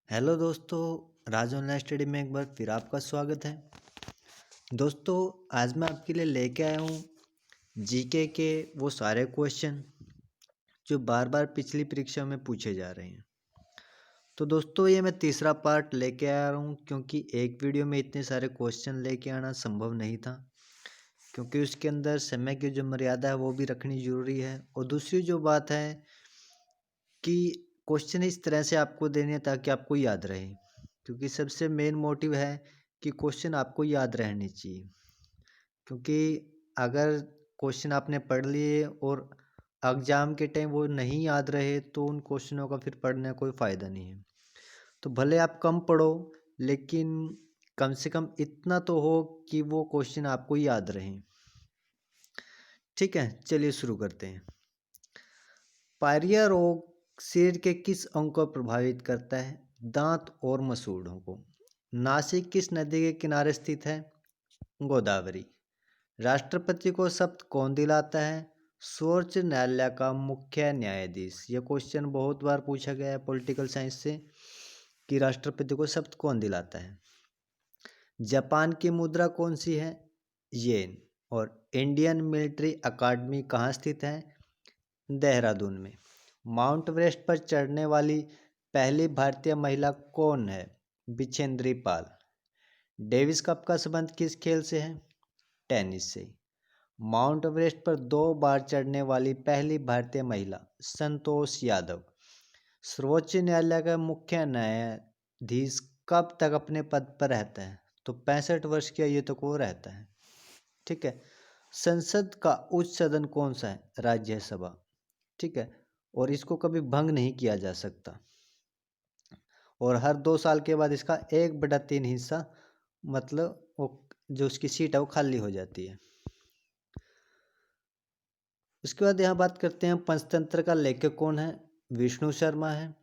Hello दोस्तों, राज online study में एक बार फिर आपका स्वागत है। दोस्तों, आज मैं आपके लिए लेके आया हूँ जीके के वो सारे क्वेश्चन जो बार बार पिछली परीक्षा में पूछे जा रहे हैं। तो दोस्तों, ये मैं तीसरा पार्ट लेके आ रहा हूँ क्योंकि एक वीडियो में इतने सारे क्वेश्चन लेके आना संभव नहीं था, क्योंकि उसके अंदर समय की जो मर्यादा है वो भी रखनी ज़रूरी है। और दूसरी जो बात है कि क्वेश्चन इस तरह से आपको देने हैं ताकि आपको याद रहे, क्योंकि सबसे मेन मोटिव है कि क्वेश्चन आपको याद रहने चाहिए। क्योंकि अगर क्वेश्चन आपने पढ़ लिए और एग्जाम के टाइम वो नहीं याद रहे तो उन क्वेश्चनों का फिर पढ़ने का कोई फ़ायदा नहीं है। तो भले आप कम पढ़ो, लेकिन कम से कम इतना तो हो कि वो क्वेश्चन आपको याद रहें। ठीक है, चलिए शुरू करते हैं। पायरिया रोग शरीर के किस अंग को प्रभावित करता है? दांत और मसूड़ों को। नासिक किस नदी के किनारे स्थित है? गोदावरी। राष्ट्रपति को शपथ कौन दिलाता है? सर्वोच्च न्यायालय का मुख्य न्यायाधीश। यह क्वेश्चन बहुत बार पूछा गया है पॉलिटिकल साइंस से कि राष्ट्रपति को शपथ कौन दिलाता है। जापान की मुद्रा कौन सी है? येन। और इंडियन मिलिट्री अकादमी कहाँ स्थित है? देहरादून में। माउंट एवरेस्ट पर चढ़ने वाली पहली भारतीय महिला कौन है? बिछेंद्री पाल। डेविस कप का संबंध किस खेल से है? टेनिस से। माउंट एवरेस्ट पर 2 बार चढ़ने वाली पहली भारतीय महिला संतोष यादव। सर्वोच्च न्यायालय का मुख्य न्यायाधीश कब तक अपने पद पर रहता है? तो 65 वर्ष की आयु तक वो रहता है। ठीक है। संसद का उच्च सदन कौन सा है? राज्यसभा। ठीक है। और इसको कभी भंग नहीं किया जा सकता, और हर 2 साल के बाद इसका 1/3 हिस्सा, मतलब वो जो उसकी सीट है वो खाली हो जाती है। उसके बाद यहाँ बात करते हैं पंचतंत्र का लेखक कौन है? विष्णु शर्मा है।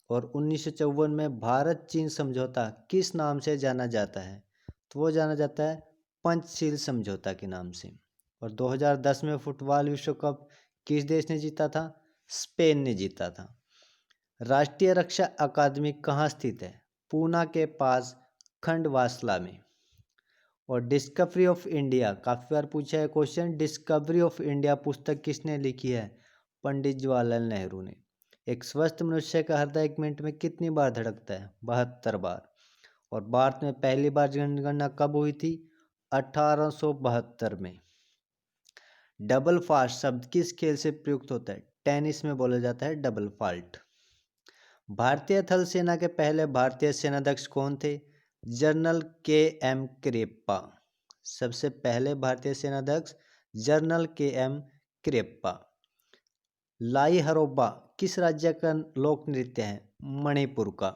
और 1954 में भारत चीन समझौता किस नाम से जाना जाता है? तो वो जाना जाता है पंचशील समझौता के नाम से। और 2010 में फुटबॉल विश्व कप किस देश ने जीता था? स्पेन ने जीता था। राष्ट्रीय रक्षा अकादमी कहाँ स्थित है? पूना के पास खंडवासला में। और डिस्कवरी ऑफ इंडिया, काफ़ी बार पूछा है क्वेश्चन, डिस्कवरी ऑफ इंडिया पुस्तक किसने लिखी है? पंडित जवाहरलाल नेहरू ने। एक स्वस्थ मनुष्य का हृदय 1 मिनट में कितनी बार धड़कता है? 72 बार। और भारत में पहली बार जनगणना कब हुई थी? 1872 में। डबल फास्ट शब्द किस खेल से प्रयुक्त होता है? टेनिस में बोला जाता है डबल फाल्ट। भारतीय थल सेना के पहले भारतीय सेनाध्यक्ष कौन थे? General K M. करियप्पा। सबसे पहले भारतीय सेनाध्यक्ष जनरल के.एम. करियप्पा। लाई हरोबा किस राज्य का लोक नृत्य है? मणिपुर का।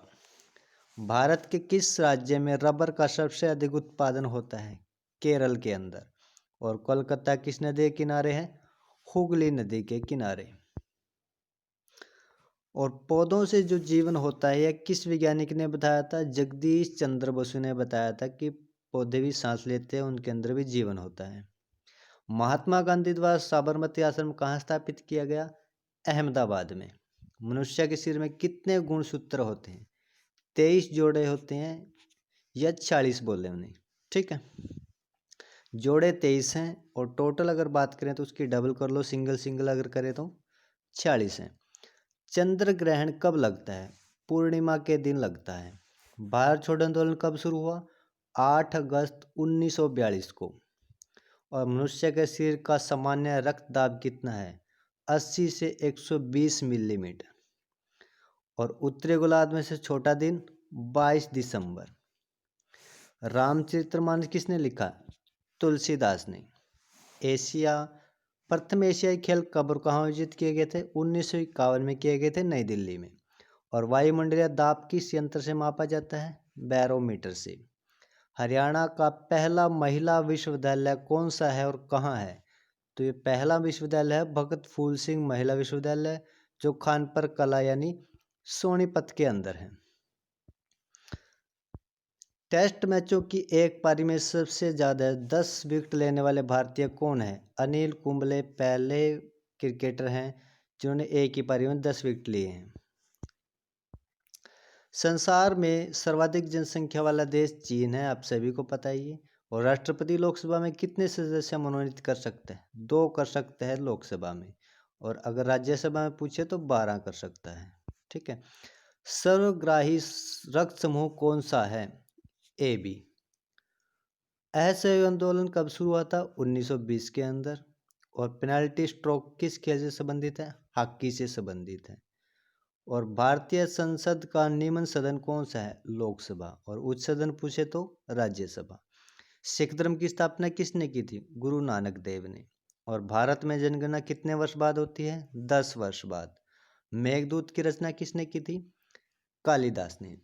भारत के किस राज्य में रबर का सबसे अधिक उत्पादन होता है? केरल के अंदर। और कोलकाता किस नदी के किनारे है? हुगली नदी के किनारे। और पौधों से जो जीवन होता है, यह किस वैज्ञानिक ने बताया था? जगदीश चंद्र बसु ने बताया था कि पौधे भी सांस लेते हैं, उनके अंदर भी जीवन होता है। महात्मा गांधी द्वारा साबरमती आश्रम कहाँ स्थापित किया गया? अहमदाबाद में। मनुष्य के शरीर में कितने गुणसूत्र होते हैं? 23 जोड़े होते हैं, या 40 बोले उन्हें। ठीक है, जोड़े 23 हैं और टोटल अगर बात करें तो उसकी डबल कर लो, सिंगल सिंगल अगर करें तो 40 हैं। चंद्र ग्रहण कब लगता है? पूर्णिमा के दिन लगता है। भारत छोड़ो आंदोलन कब शुरू हुआ? 8 अगस्त 1942 को। और मनुष्य के शरीर का सामान्य रक्त दाब कितना है? 80 से 120 मिलीमीटर। और उत्तरी गोलार्ध में से छोटा दिन 22 दिसंबर। रामचरितमानस किसने लिखा? तुलसीदास ने। प्रथम एशियाई खेल कब और कहाँ आयोजित किए गए थे? 1951 में किए गए थे, नई दिल्ली में। और वायुमंडलीय दाब किस यंत्र से मापा जाता है? बैरोमीटर से। हरियाणा का पहला महिला विश्वविद्यालय कौन सा है और कहाँ है? तो ये पहला विश्वविद्यालय है भगत फूल सिंह महिला विश्वविद्यालय, जो खानपर कला यानी सोनीपत के अंदर है। टेस्ट मैचों की एक पारी में सबसे ज़्यादा 10 विकेट लेने वाले भारतीय कौन है? अनिल कुंबले पहले क्रिकेटर हैं जिन्होंने एक ही पारी में 10 विकेट लिए हैं। संसार में सर्वाधिक जनसंख्या वाला देश चीन है, आप सभी को पता ही है। और राष्ट्रपति लोकसभा में कितने सदस्य मनोनीत कर सकते हैं? 2 कर सकते हैं लोकसभा में, और अगर राज्यसभा में पूछे तो 12 कर सकता है। ठीक है। सर्वग्राही रक्त समूह कौन सा है? A B. असहयोग आंदोलन कब शुरू हुआ था? 1920 के अंदर। और पेनाल्टी स्ट्रोक किस खेल से संबंधित है? हॉकी से संबंधित है। और भारतीय संसद का निम्न सदन कौन सा है? लोकसभा। और उच्च सदन पूछे तो राज्यसभा। सिख धर्म की स्थापना किसने की थी? गुरु नानक देव ने। और भारत में जनगणना कितने वर्ष बाद होती है? 10 वर्ष बाद। मेघदूत की रचना किसने की थी? कालिदास ने।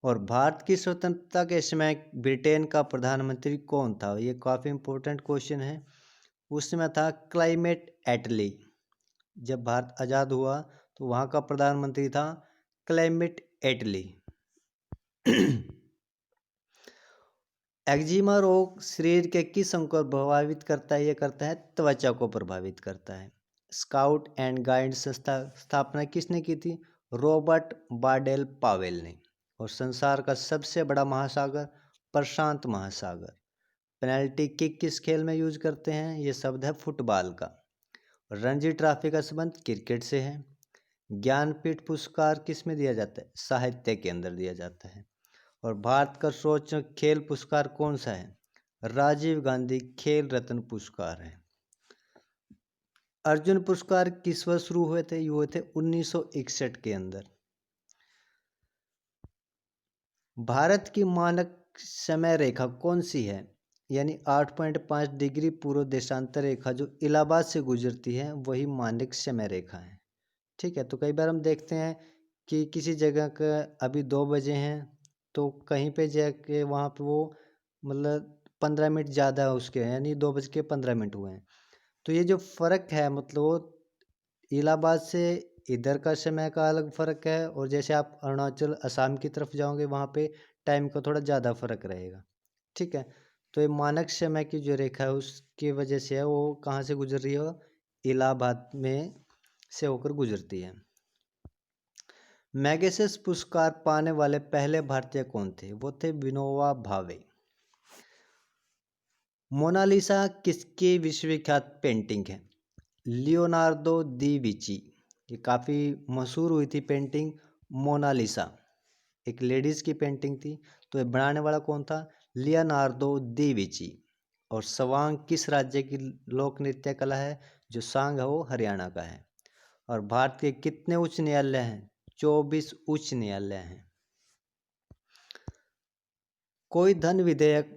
और भारत की स्वतंत्रता के समय ब्रिटेन का प्रधानमंत्री कौन था? ये काफ़ी इंपॉर्टेंट क्वेश्चन है। उस समय था क्लाइमेट एटली। जब भारत आज़ाद हुआ तो वहाँ का प्रधानमंत्री था क्लाइमेट एटली। एक्जिमा रोग शरीर के किस अंग को प्रभावित करता है? ये करता है त्वचा को प्रभावित करता है। स्काउट एंड गाइड संस्था स्थापना किसने की थी? रॉबर्ट बाडेल पावेल ने। और संसार का सबसे बड़ा महासागर प्रशांत महासागर। पेनल्टी किक किस खेल में यूज करते हैं? ये शब्द है फुटबॉल का। रणजी ट्रॉफी का संबंध क्रिकेट से है। ज्ञानपीठ पुरस्कार किस में दिया जाता है? साहित्य के अंदर दिया जाता है। और भारत का सर्वोच्च खेल पुरस्कार कौन सा है? राजीव गांधी खेल रत्न पुरस्कार है। अर्जुन पुरस्कार किस वर्ष शुरू हुए थे? ये हुए थे 1961 के अंदर। भारत की मानक समय रेखा कौन सी है? यानी 8.5 डिग्री पूर्व देशांतर रेखा जो इलाहाबाद से गुजरती है वही मानक समय रेखा है। ठीक है। तो कई बार हम देखते हैं कि किसी जगह का अभी 2 बजे हैं तो कहीं पे जाके वहाँ पे वो मतलब 15 मिनट ज़्यादा उसके हैं, यानी 2:15 हुए हैं। तो ये जो फ़र्क है मतलब वो इलाहाबाद से इधर का समय का अलग फ़र्क है, और जैसे आप अरुणाचल असम की तरफ जाओगे वहाँ पे टाइम का थोड़ा ज़्यादा फ़र्क रहेगा। ठीक है। तो ये मानक समय की जो रेखा है उसकी वजह से है, वो कहाँ से गुजर रही है? इलाहाबाद में से होकर गुजरती है। मैगसेस पुरस्कार पाने वाले पहले भारतीय कौन थे? वो थे विनोबा भावे। मोनालिसा किसकी विश्वविख्यात पेंटिंग है? लियोनार्डो दी विची। ये काफ़ी मशहूर हुई थी पेंटिंग मोनालिसा, एक लेडीज़ की पेंटिंग थी। तो ये बनाने वाला कौन था? लियोनार्डो दी विची। और सवांग किस राज्य की लोक नृत्य कला है? जो सांग है वो हरियाणा का है। और भारत के कितने उच्च न्यायालय हैं? 24 उच्च न्यायालय हैं। कोई धन विधेयक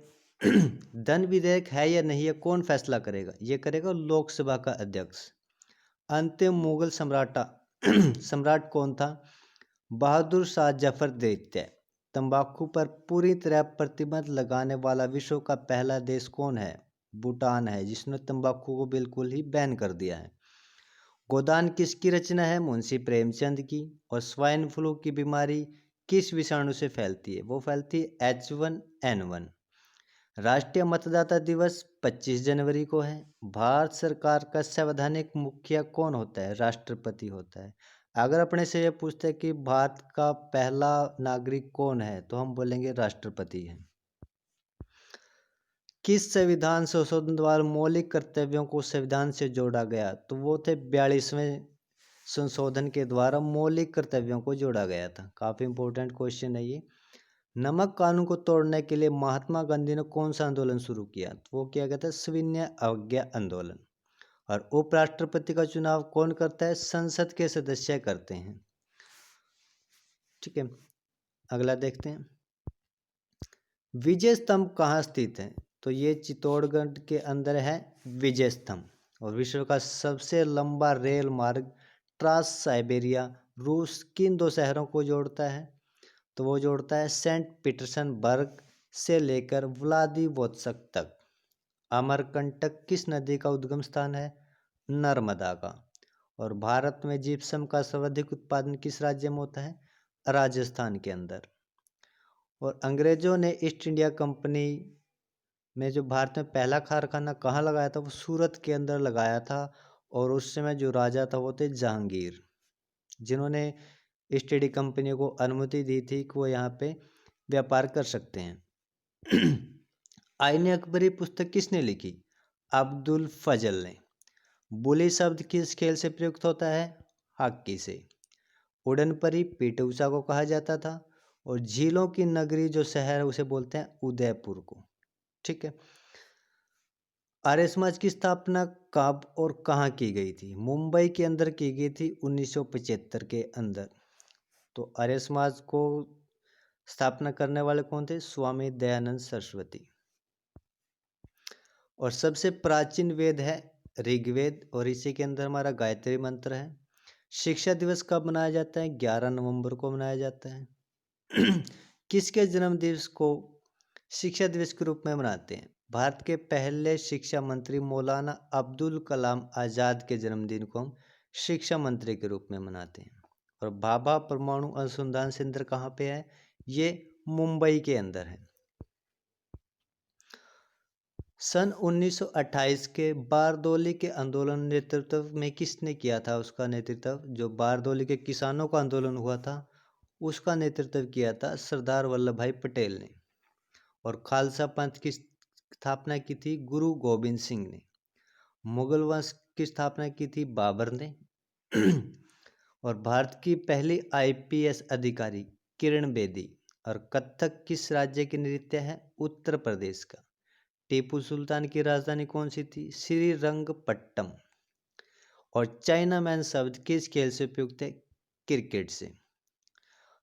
धन विधेयक है या नहीं, है कौन फैसला करेगा? ये करेगा लोकसभा का अध्यक्ष। अंतिम मुगल सम्राट कौन था? बहादुर शाह जफर द्वितीय। तंबाकू पर पूरी तरह प्रतिबंध लगाने वाला विश्व का पहला देश कौन है? भूटान है, जिसने तंबाकू को बिल्कुल ही बैन कर दिया है। गोदान किसकी रचना है? मुंशी प्रेमचंद की। और स्वाइन फ्लू की बीमारी किस विषाणु से फैलती है? वो फैलती है H1N1। राष्ट्रीय मतदाता दिवस 25 जनवरी को है। भारत सरकार का संवैधानिक मुखिया कौन होता है? राष्ट्रपति होता है। अगर अपने से ये पूछते हैं कि भारत का पहला नागरिक कौन है, तो हम बोलेंगे राष्ट्रपति है। किस संविधान संशोधन द्वारा मौलिक कर्तव्यों को संविधान से जोड़ा गया? तो वो थे 42वें संशोधन के द्वारा मौलिक कर्तव्यों को जोड़ा गया था। काफ़ी इंपॉर्टेंट क्वेश्चन है ये। नमक कानून को तोड़ने के लिए महात्मा गांधी ने कौन सा आंदोलन शुरू किया? तो वो किया गया था सविनय अवज्ञा आंदोलन। और उपराष्ट्रपति का चुनाव कौन करता है? संसद के सदस्य करते हैं। ठीक है। अगला देखते हैं। विजय स्तंभ कहाँ स्थित है? तो ये चित्तौड़गढ़ के अंदर है विजय स्तंभ। और विश्व का सबसे लंबा रेल मार्ग ट्रांस साइबेरिया रूस किन 2 शहरों को जोड़ता है? तो वो जोड़ता है सेंट पीटर्सबर्ग से लेकर व्लादिवोस्तोक तक। अमरकंटक किस नदी का उद्गम स्थान है? नर्मदा का। और भारत में जिप्सम का सर्वाधिक उत्पादन किस राज्य में होता है? राजस्थान के अंदर। और अंग्रेजों ने ईस्ट इंडिया कंपनी में जो भारत में पहला कारखाना कहाँ लगाया था? वो सूरत के अंदर लगाया था। और उस समय जो राजा था वो थे जहांगीर, जिन्होंने ईस्ट इंडिया कंपनी को अनुमति दी थी कि वो यहाँ पे व्यापार कर सकते हैं। आईने अकबरी पुस्तक किसने लिखी? अब्दुल फजल ने। बुली शब्द किस खेल से प्रयुक्त होता है? हॉकी से। उड़न परी पीटी उषा को कहा जाता था, और झीलों की नगरी जो शहर है उसे बोलते हैं उदयपुर को। ठीक है। आर्य समाज की स्थापना कब और कहाँ की गई थी? मुंबई के अंदर की गई थी 1975 के अंदर। तो आर्य समाज को स्थापना करने वाले कौन थे? स्वामी दयानंद सरस्वती। और सबसे प्राचीन वेद है ऋग्वेद, और इसी के अंदर हमारा गायत्री मंत्र है। शिक्षा दिवस कब मनाया जाता है? 11 नवंबर को मनाया जाता है। किसके जन्म दिवस को शिक्षा दिवस के रूप में मनाते हैं? भारत के पहले शिक्षा मंत्री मौलाना अब्दुल कलाम आज़ाद के जन्मदिन को हम शिक्षा मंत्री के रूप में मनाते हैं। और भाभा परमाणु अनुसंधान केंद्र कहाँ पे है? ये मुंबई के अंदर है। सन 1928 के बारदौली के आंदोलन नेतृत्व में किसने किया था? उसका नेतृत्व जो बारदौली के किसानों का आंदोलन हुआ था उसका नेतृत्व किया था सरदार वल्लभ भाई पटेल ने। और खालसा पंथ की स्थापना की थी गुरु गोविंद सिंह ने। मुगल वंश की स्थापना की थी बाबर ने। और भारत की पहली आईपीएस अधिकारी किरण बेदी। और कथक किस राज्य की नृत्य है? उत्तर प्रदेश का। टीपू सुल्तान की राजधानी कौन सी थी? श्रीरंगपट्टम। और चाइना मैन शब्द किस खेल से उपयुक्त है? क्रिकेट से।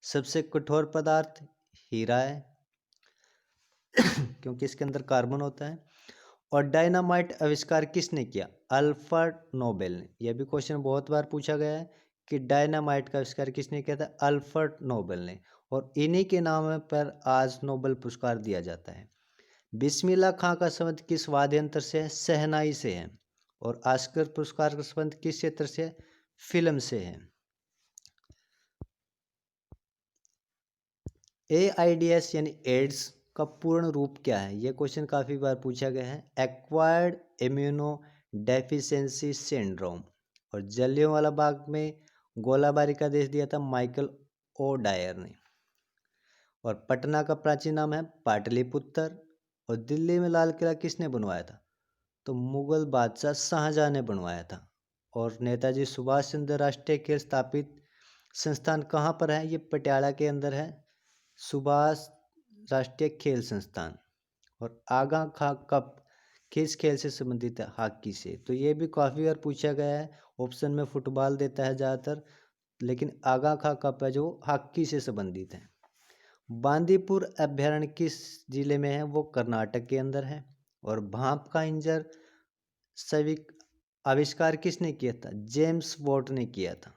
सबसे कठोर पदार्थ हीरा है क्योंकि इसके अंदर कार्बन होता है। और डायनामाइट आविष्कार किसने किया? अल्फ्रेड नोबेल ने। यह भी क्वेश्चन बहुत बार पूछा गया है कि डायनामाइट का आविष्कार किसने किया था? अल्फ्रेड नोबेल ने। और इन्हीं के नाम पर आज नोबेल पुरस्कार दिया जाता है। बिस्मिल्लाह खां का संबंध किस वाद्य यंत्र से है? शहनाई से है। और ऑस्कर पुरस्कार का संबंध किस क्षेत्र से है? फिल्म से है। एआईडीएस यानी एड्स का पूर्ण रूप क्या है? यह क्वेश्चन काफी बार पूछा गया है। Acquired immuno deficiency syndrome. और जलियांवाला बाग में गोलाबारी का आदेश दिया था माइकल ओ डायर ने। और पटना का प्राचीन नाम है पाटलिपुत्र। और दिल्ली में लाल किला किसने बनवाया था? तो मुगल बादशाह शाहजहां ने बनवाया था। और नेताजी सुभाष चंद्र राष्ट्रीय खेल स्थापित संस्थान कहाँ पर है? ये पटियाला के अंदर है, सुभाष राष्ट्रीय खेल संस्थान। और आगा खां कप किस खेल से संबंधित है? हॉकी से। तो ये भी काफ़ी बार पूछा गया है। ऑप्शन में फुटबॉल देता है ज़्यादातर, लेकिन आगा खां कप है जो हॉकी से संबंधित है। बांदीपुर अभ्यारण्य किस जिले में है? वो कर्नाटक के अंदर है। और भाप का इंजन सविक आविष्कार किसने किया था? जेम्स वॉट ने किया था।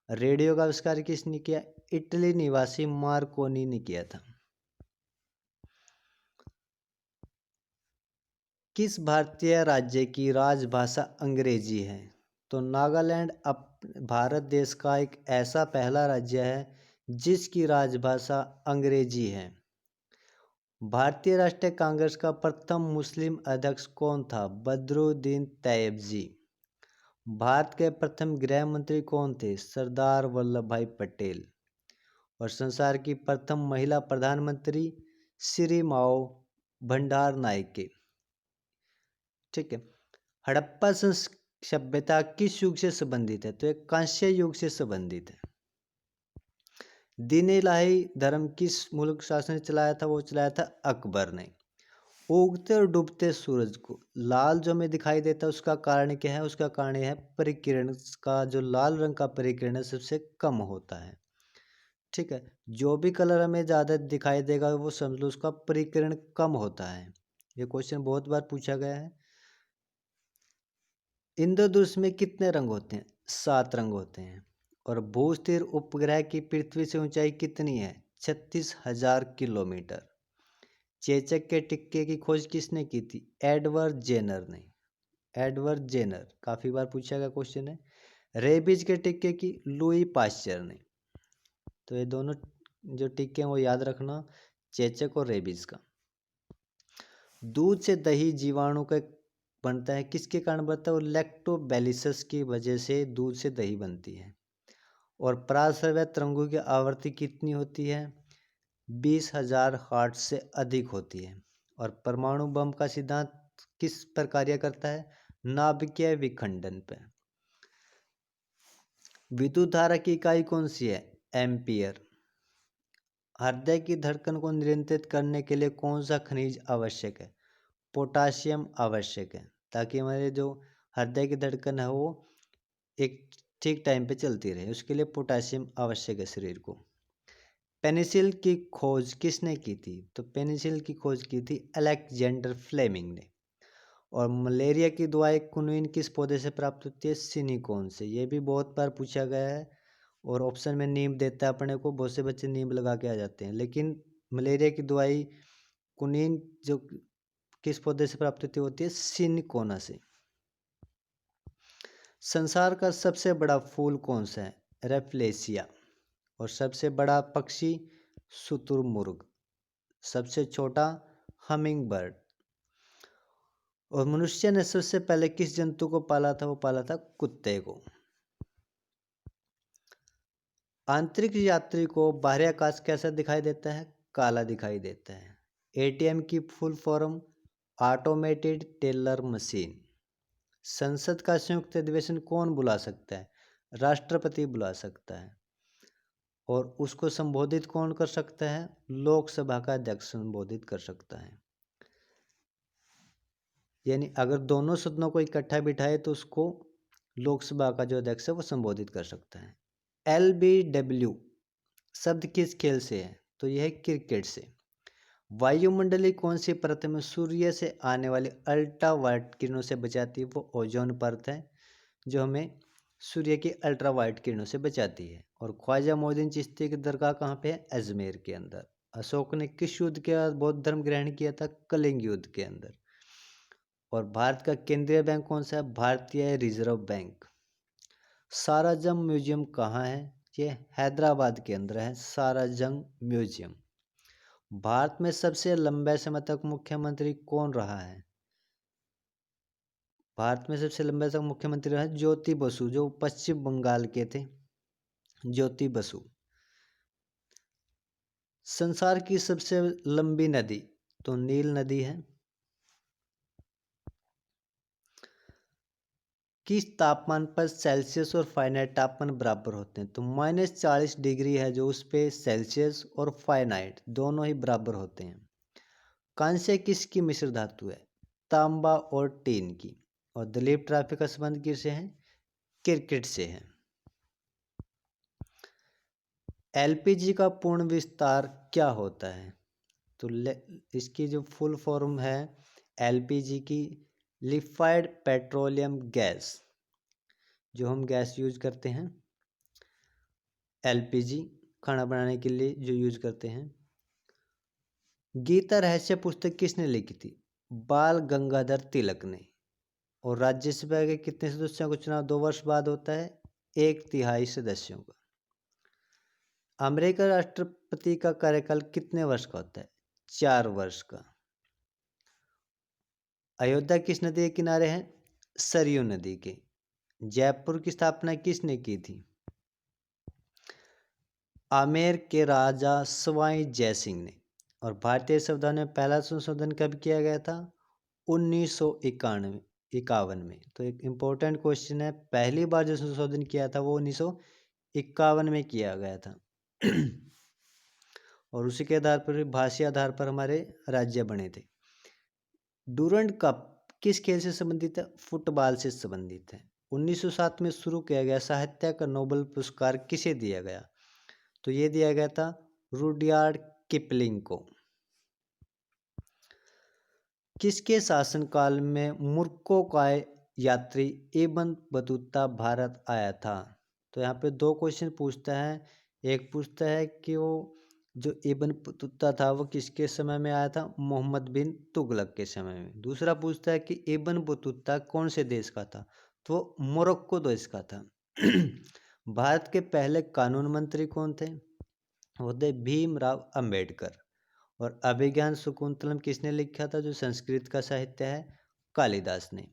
रेडियो का आविष्कार किसने किया? इटली निवासी मार्कोनी ने किया था। किस भारतीय राज्य की राजभाषा अंग्रेजी है? तो नागालैंड भारत देश का एक ऐसा पहला राज्य है जिसकी राजभाषा अंग्रेजी है। भारतीय राष्ट्रीय कांग्रेस का प्रथम मुस्लिम अध्यक्ष कौन था? बदरुद्दीन तैयब जी। भारत के प्रथम गृह मंत्री कौन थे? सरदार वल्लभ भाई पटेल। और संसार की प्रथम महिला प्रधानमंत्री श्री माओ भंडार नायके। ठीक है। हड़प्पा सभ्यता किस युग से संबंधित है? तो एक कांस्य युग से संबंधित है। दीन इलाही धर्म किस मुल्क शासन ने चलाया था? वो चलाया था अकबर ने। उगते और डूबते सूरज को लाल जो हमें दिखाई देता है उसका कारण क्या है? उसका कारण यह है परिकिरण का जो लाल रंग का परिकिरण है सबसे कम होता है। ठीक है। जो भी कलर हमें ज़्यादा दिखाई देगा वो समझ लो उसका परिकिरण कम होता है। ये क्वेश्चन बहुत बार पूछा गया है। इंद्रधनुष में कितने रंग होते हैं? 7 रंग होते हैं। और भूस्थिर उपग्रह की पृथ्वी से ऊंचाई कितनी है? 36,000 किलोमीटर। चेचक के टिक्के की खोज किसने की थी? एडवर्ड जेनर ने। एडवर्ड जेनर काफी बार पूछा गया क्वेश्चन है। रेबीज के टिक्के की लुई पाश्चर ने। तो ये दोनों जो टिक्के हैं वो याद रखना, चेचक और रेबीज का। दूध से दही जीवाणु का बनता है, किसके कारण बनता है? वो लैक्टोबैसिलस की वजह से दूध से दही बनती है। और पराश्रव्य तरंगों की आवृत्ति कितनी होती है? 20,000 हर्ट्ज से अधिक होती है। और परमाणु बम का सिद्धांत किस पर कार्य करता है? नाभिकीय विखंडन पर। विद्युत धारा की इकाई कौन सी है? एम्पियर। हृदय की धड़कन को नियंत्रित करने के लिए कौन सा खनिज आवश्यक है? पोटाशियम आवश्यक है, ताकि हमारे जो हृदय की धड़कन है वो एक ठीक टाइम पे चलती रहे। उसके लिए पोटाशियम आवश्यक है शरीर को। पेनिसिलिन की खोज किसने की थी? तो पेनिसिलिन की खोज की थी अलेक्जेंडर फ्लेमिंग ने। और मलेरिया की दवाई क्विनोइन किस पौधे से प्राप्त होती है? सिनिकोन से। ये भी बहुत बार पूछा गया है और ऑप्शन में नीम देता है अपने को, बहुत से बच्चे नीम लगा के आ जाते हैं। लेकिन मलेरिया की दवाई क्विनोइन जो किस पौधे से प्राप्त होती है? सिनिकोना से। संसार का सबसे बड़ा फूल कौन सा है? रेफलेशिया। और सबसे बड़ा पक्षी? शुतुरमुर्ग। सबसे छोटा? Humming bird. और मनुष्य ने सबसे पहले किस जंतु को पाला था? वो पाला था कुत्ते को। आंतरिक यात्री को बाहरी आकाश कैसा दिखाई देता है? काला दिखाई देता है। एटीएम की full form? Automated teller machine. संसद का संयुक्त अधिवेशन कौन बुला सकता है? राष्ट्रपति बुला सकता है। और उसको संबोधित कौन कर सकता है? लोकसभा का अध्यक्ष संबोधित कर सकता है। यानी अगर दोनों सदनों को इकट्ठा बिठाए तो उसको लोकसभा का जो अध्यक्ष है वो संबोधित कर सकता है। LBW शब्द किस खेल से है? तो यह है क्रिकेट से। वायुमंडलीय कौन सी परत में सूर्य से आने वाली अल्ट्रावायलेट किरणों से बचाती है? वो ओजोन परत है, जो हमें सूर्य की अल्ट्रावायलेट किरणों से बचाती है। और ख्वाजा मोइनुद्दीन चिश्ती की दरगाह कहाँ पे है? अजमेर के अंदर। अशोक ने किस युद्ध के बाद बौद्ध धर्म ग्रहण किया था? कलिंग युद्ध के अंदर। और भारत का केंद्रीय बैंक कौन सा है? भारतीय रिजर्व बैंक। साराजंग म्यूजियम कहाँ है? ये हैदराबाद के अंदर है साराजंग म्यूजियम। भारत में सबसे लंबे समय तक मुख्यमंत्री कौन रहा है? भारत में सबसे लंबे तक मुख्यमंत्री रहा है ज्योति बसु, जो पश्चिम बंगाल के थे, ज्योति बसु। संसार की सबसे लंबी नदी? तो नील नदी है। किस तापमान पर सेल्सियस और फारेनहाइट तापमान बराबर होते हैं? तो -40 डिग्री है जो उस पे सेल्सियस और फारेनहाइट दोनों ही बराबर होते हैं। कांस्य किसकी मिश्र धातु है? तांबा और टीन की। और दलीप ट्रॉफी का संबंध किससे है? क्रिकेट से है। LPG का पूर्ण विस्तार क्या होता है? तो इसकी जो फुल फॉर्म है LPG की, लिक्विड पेट्रोलियम गैस, जो हम गैस यूज करते हैं LPG खाना बनाने के लिए जो यूज करते हैं। गीता रहस्य पुस्तक किसने लिखी थी? बाल गंगाधर तिलक ने। और राज्यसभा के कितने सदस्यों का चुनाव 2 वर्ष बाद होता है? 1/3 सदस्यों का। अमेरिका राष्ट्रपति का कार्यकाल कितने वर्ष का होता है? 4 वर्ष का। अयोध्या किस नदी के किनारे है? सरयू नदी के। जयपुर की स्थापना किसने की थी? आमेर के राजा सवाई जयसिंह ने। और भारतीय संविधान में पहला संशोधन कब किया गया था? 1951 में। तो एक इम्पोर्टेंट क्वेश्चन है, पहली बार जो संशोधन किया था वो 1951 में किया गया था। और उसी के आधार पर भाषी आधार पर हमारे राज्य बने थे। डूरंड कप किस खेल से संबंधित है? फुटबॉल से संबंधित है। 1907 में शुरू किया गया साहित्य का नोबेल पुरस्कार किसे दिया गया? तो ये दिया गया था रुडयार्ड किपलिंग को। किसके शासनकाल में मुर्कोकाय यात्री इब्न बतूता भारत आया था? तो यहाँ पे 2 क्वेश्चन पूछता है। एक पूछता है कि वो जो इब्न बतूता था वो किसके समय में आया था? मोहम्मद बिन तुगलक के समय में। दूसरा पूछता है कि इब्न बतूता कौन से देश का था? तो मोरक्को देश का था। भारत के पहले कानून मंत्री कौन थे? वो थे भीमराव अंबेडकर। और अभिज्ञान शाकुंतलम किसने लिखा था? जो संस्कृत का साहित्य है, कालिदास ने।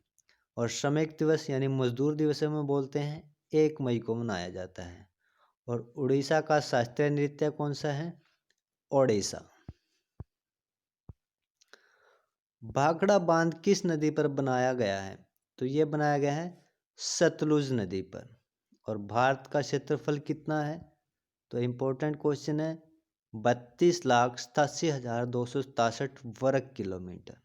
और श्रमिक दिवस यानी मजदूर दिवस में बोलते हैं 1 मई को मनाया जाता है। और उड़ीसा का शास्त्रीय नृत्य कौन सा है? ओडिशा। भाखड़ा बांध किस नदी पर बनाया गया है? तो ये बनाया गया है सतलुज नदी पर। और भारत का क्षेत्रफल कितना है? तो इम्पोर्टेंट क्वेश्चन है, 32,87,267 वर्ग किलोमीटर।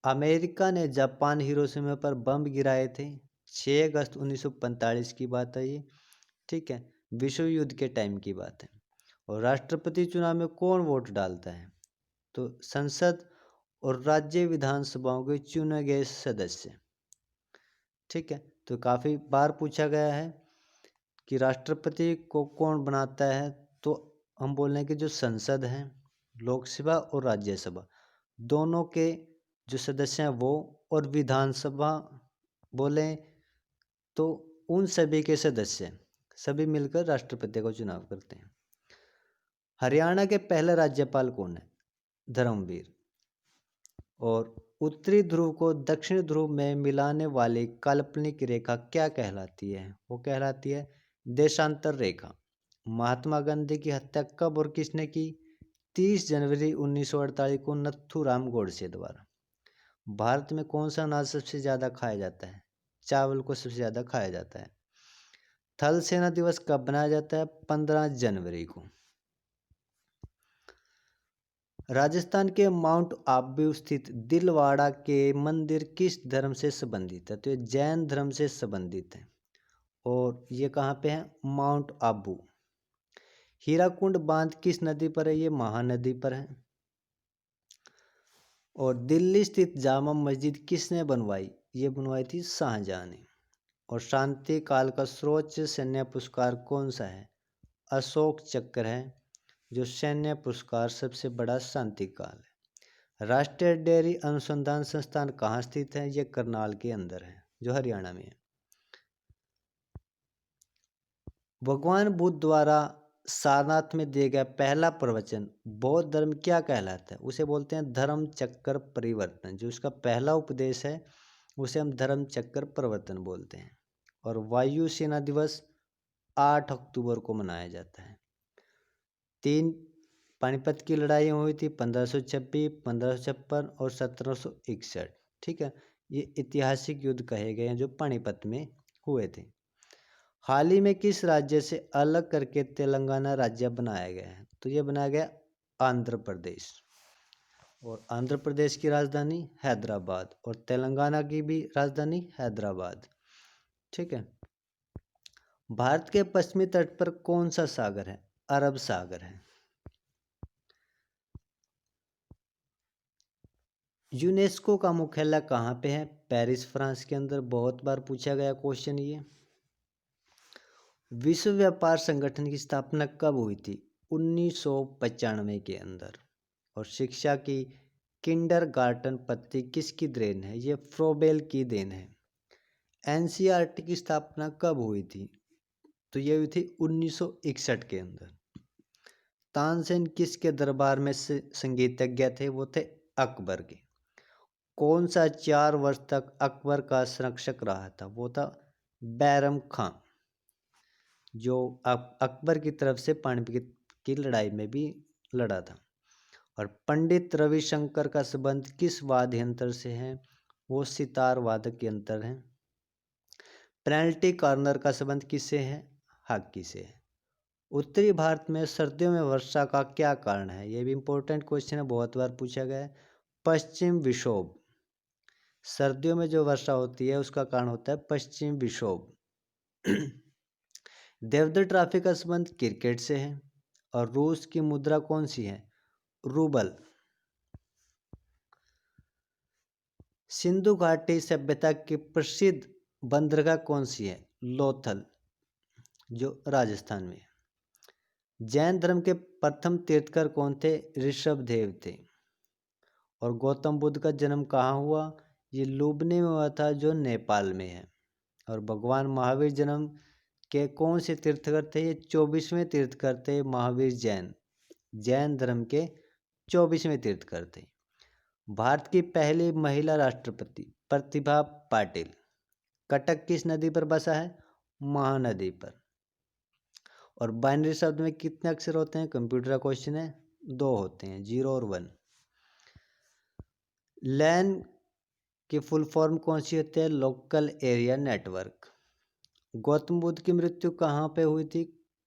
अमेरिका ने जापान हिरोशिमा पर बम गिराए थे, 6 अगस्त 1945 की बात है ये, ठीक है, विश्व युद्ध के टाइम की बात है। और राष्ट्रपति चुनाव में कौन वोट डालता है? तो संसद और राज्य विधानसभाओं के चुने गए सदस्य, ठीक है। तो काफ़ी बार पूछा गया है कि राष्ट्रपति को कौन बनाता है, तो हम बोल रहे हैं कि जो संसद है, लोकसभा और राज्यसभा दोनों के जो सदस्य हैं वो, और विधानसभा बोलें तो उन सभी के सदस्य सभी मिलकर राष्ट्रपति का चुनाव करते हैं। हरियाणा के पहले राज्यपाल कौन है? धर्मवीर। और उत्तरी ध्रुव को दक्षिण ध्रुव में मिलाने वाली काल्पनिक रेखा क्या कहलाती है? वो कहलाती है देशांतर रेखा। महात्मा गांधी की हत्या कब और किसने की? 30 जनवरी 1948 को नथुराम गोडसे द्वारा। भारत में कौन सा अनाज सबसे ज़्यादा खाया जाता है? चावल को सबसे ज़्यादा खाया जाता है। थल सेना दिवस कब मनाया जाता है? 15 जनवरी को। राजस्थान के माउंट आबू स्थित दिलवाड़ा के मंदिर किस धर्म से संबंधित है? तो ये जैन धर्म से संबंधित है। और ये कहाँ पे है? माउंट आबू। हीराकुंड बांध किस नदी पर है? ये महानदी पर है। और दिल्ली स्थित जामा मस्जिद किसने बनवाई? ये बनवाई थी शाहजहां ने। और शांति काल का सर्वोच्च सैन्य पुरस्कार कौन सा है? अशोक चक्र है, जो सैन्य पुरस्कार सबसे बड़ा शांति काल है। राष्ट्रीय डेयरी अनुसंधान संस्थान कहाँ स्थित है? ये करनाल के अंदर है, जो हरियाणा में है। भगवान बुद्ध द्वारा सारनाथ में दिया गया पहला प्रवचन बौद्ध धर्म क्या कहलाता है? उसे बोलते हैं धर्म चक्र परिवर्तन। जो उसका पहला उपदेश है उसे हम धर्म चक्र परिवर्तन बोलते हैं। और वायु सेना दिवस 8 अक्टूबर को मनाया जाता है। 3 पानीपत की लड़ाई हुई थी, 1526, 1556 और 1761, ठीक है। ये ऐतिहासिक युद्ध कहे गए हैं जो पानीपत में हुए थे। हाल ही में किस राज्य से अलग करके तेलंगाना राज्य बनाया गया है? तो ये बनाया गया आंध्र प्रदेश। और आंध्र प्रदेश की राजधानी हैदराबाद, और तेलंगाना की भी राजधानी हैदराबाद, ठीक है। भारत के पश्चिमी तट पर कौन सा सागर है? अरब सागर है। यूनेस्को का मुख्यालय कहाँ पे है? पेरिस, फ्रांस के अंदर। बहुत बार पूछा गया क्वेश्चन ये। विश्व व्यापार संगठन की स्थापना कब हुई थी? 1995 के अंदर। और शिक्षा की किंडरगार्टन पद्धति किसकी देन है? ये फ्रोबेल की देन है। एनसीईआरटी की स्थापना कब हुई थी? तो ये हुई थी 1961 के अंदर। तानसेन किसके दरबार में संगीतज्ञ थे? वो थे अकबर के। कौन सा 4 वर्ष तक अकबर का संरक्षक रहा था? वो था बैरम खां, जो अकबर की तरफ से पानीपत की लड़ाई में भी लड़ा था। और पंडित रविशंकर का संबंध किस वाद्य यंत्र से है? वो सितार वादक यंत्र है। पेनल्टी कॉर्नर का संबंध किससे है? हॉकी से है। उत्तरी भारत में सर्दियों में वर्षा का क्या कारण है? ये भी इम्पोर्टेंट क्वेश्चन है, बहुत बार पूछा गया है। पश्चिम विक्षोभ। सर्दियों में जो वर्षा होती है उसका कारण होता है पश्चिम विक्षोभ। देवधर ट्रॉफी का संबंध क्रिकेट से है। और रूस की मुद्रा कौन सी है? रूबल। सिंधु घाटी सभ्यता की प्रसिद्ध बंदरगाह कौन सी है? लोथल, जो राजस्थान में है। जैन धर्म के प्रथम तीर्थकर कौन थे? ऋषभदेव थे। और गौतम बुद्ध का जन्म कहाँ हुआ? ये लुबनी में हुआ था, जो नेपाल में है। और भगवान महावीर जन्म के कौन से तीर्थकर थे? ये 24वें तीर्थकर थे महावीर जैन। जैन धर्म के 24वें तीर्थकर थे। भारत की पहली महिला राष्ट्रपति प्रतिभा पाटिल। कटक किस नदी पर बसा है? महानदी पर। और बाइनरी शब्द में कितने अक्षर होते हैं? कंप्यूटर का क्वेश्चन है, 2 होते हैं, 0 और 1। लैन की फुल फॉर्म कौन सी होती है? Local area network. Gautam Buddha की मृत्यु कहाँ पे हुई थी?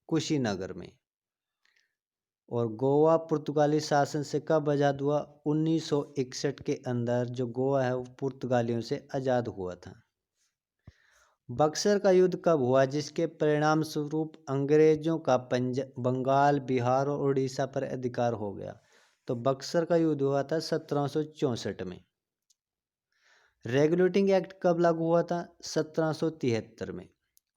कुशीनगर में। और गोवा पुर्तगाली शासन से कब आज़ाद हुआ? 1961 के अंदर जो गोवा है वो पुर्तगालियों से आज़ाद हुआ था। बक्सर का युद्ध कब हुआ जिसके परिणाम स्वरूप अंग्रेजों का बंगाल, बिहार और उड़ीसा पर अधिकार हो गया? तो बक्सर का युद्ध हुआ था 1764 में। रेगुलेटिंग एक्ट कब लागू हुआ था? 1773 में।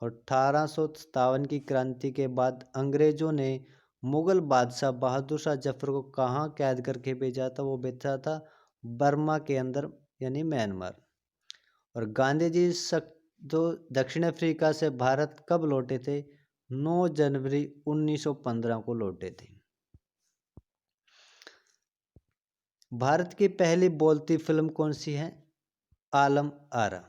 और 1857 की क्रांति के बाद अंग्रेजों ने मुगल बादशाह बहादुर शाह जफर को कहाँ कैद करके भेजा था? वो भेजा था बर्मा के अंदर, यानी म्यांमार। और गांधी जी जो दक्षिण अफ्रीका से भारत कब लौटे थे? 9 जनवरी 1915 को लौटे थे। भारत की पहली बोलती फिल्म कौन सी है? आलम आरा।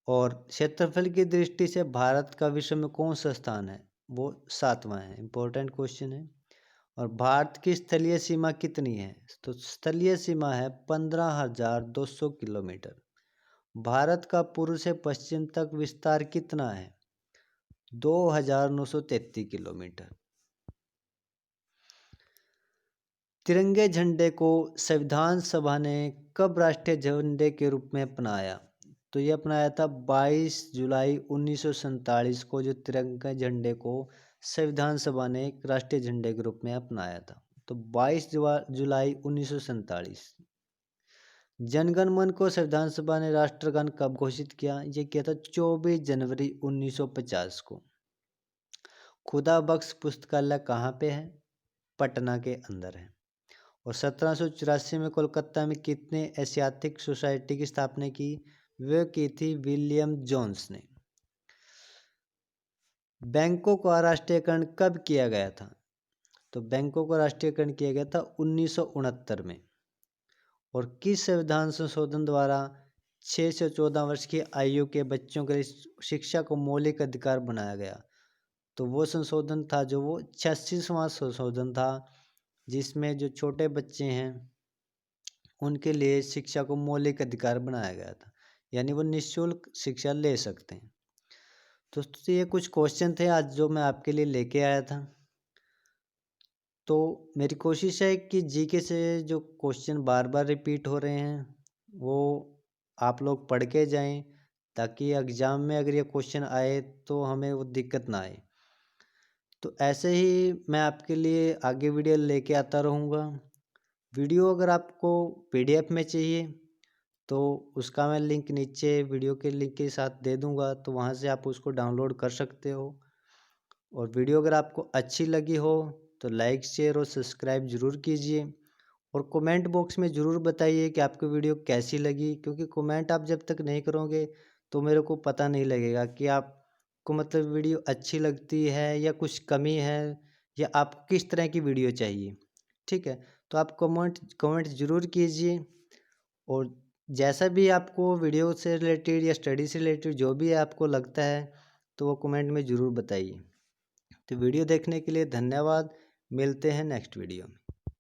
और क्षेत्रफल की दृष्टि से भारत का विश्व में कौन सा स्थान है? वो 7वां है। इंपॉर्टेंट क्वेश्चन है। और भारत की स्थलीय सीमा कितनी है? तो स्थलीय सीमा है 15,200 किलोमीटर। भारत का पूर्व से पश्चिम तक विस्तार कितना है? 2,933 किलोमीटर। तिरंगे झंडे को संविधान सभा ने कब राष्ट्रीय झंडे के रूप में अपनाया? तो ये अपनाया था 22 जुलाई 1947 को, जो तिरंगे झंडे को संविधान सभा ने एक राष्ट्रीय झंडे के रूप में अपनाया था। तो 22 जुलाई 1947। जनगण मन को संविधान सभा ने राष्ट्रगान कब घोषित किया? ये किया था 24 जनवरी 1950 को। खुदा बख्श पुस्तकालय कहाँ पे है? पटना के अंदर है। और 1784 में कोलकाता में कितने एशियाटिक सोसाइटी की स्थापना की? वे की थी विलियम जोन्स ने। बैंकों का राष्ट्रीयकरण कब किया गया था? तो बैंकों का राष्ट्रीयकरण किया गया था 1969 में। और किस संविधान संशोधन द्वारा 6 से 14 वर्ष की आयु के बच्चों के लिए शिक्षा को मौलिक अधिकार बनाया गया? तो वो संशोधन था जो वो 86वां संशोधन था, जिसमें जो छोटे बच्चे हैं उनके लिए शिक्षा को मौलिक अधिकार बनाया गया था, यानी वो निःशुल्क शिक्षा ले सकते हैं। दोस्तों ये कुछ क्वेश्चन थे आज जो मैं आपके लिए लेके आया था। तो मेरी कोशिश है कि जीके से जो क्वेश्चन बार बार रिपीट हो रहे हैं वो आप लोग पढ़ के जाएं, ताकि एग्ज़ाम में अगर ये क्वेश्चन आए तो हमें वो दिक्कत ना आए। तो ऐसे ही मैं आपके लिए आगे वीडियो लेके आता रहूँगा। वीडियो अगर आपको PDF में चाहिए तो उसका मैं लिंक नीचे वीडियो के लिंक के साथ दे दूँगा, तो वहाँ से आप उसको डाउनलोड कर सकते हो। और वीडियो अगर आपको अच्छी लगी हो तो लाइक, शेयर और सब्सक्राइब ज़रूर कीजिए। और कमेंट बॉक्स में ज़रूर बताइए कि आपको वीडियो कैसी लगी, क्योंकि कमेंट आप जब तक नहीं करोगे तो मेरे को पता नहीं लगेगा कि आपको मतलब वीडियो अच्छी लगती है या कुछ कमी है, या आपको किस तरह की वीडियो चाहिए। ठीक है, तो आप कमेंट ज़रूर कीजिए। और जैसा भी आपको वीडियो से रिलेटेड या स्टडी से रिलेटेड जो भी आपको लगता है तो वो कमेंट में ज़रूर बताइए। तो वीडियो देखने के लिए धन्यवाद। मिलते हैं नेक्स्ट वीडियो में।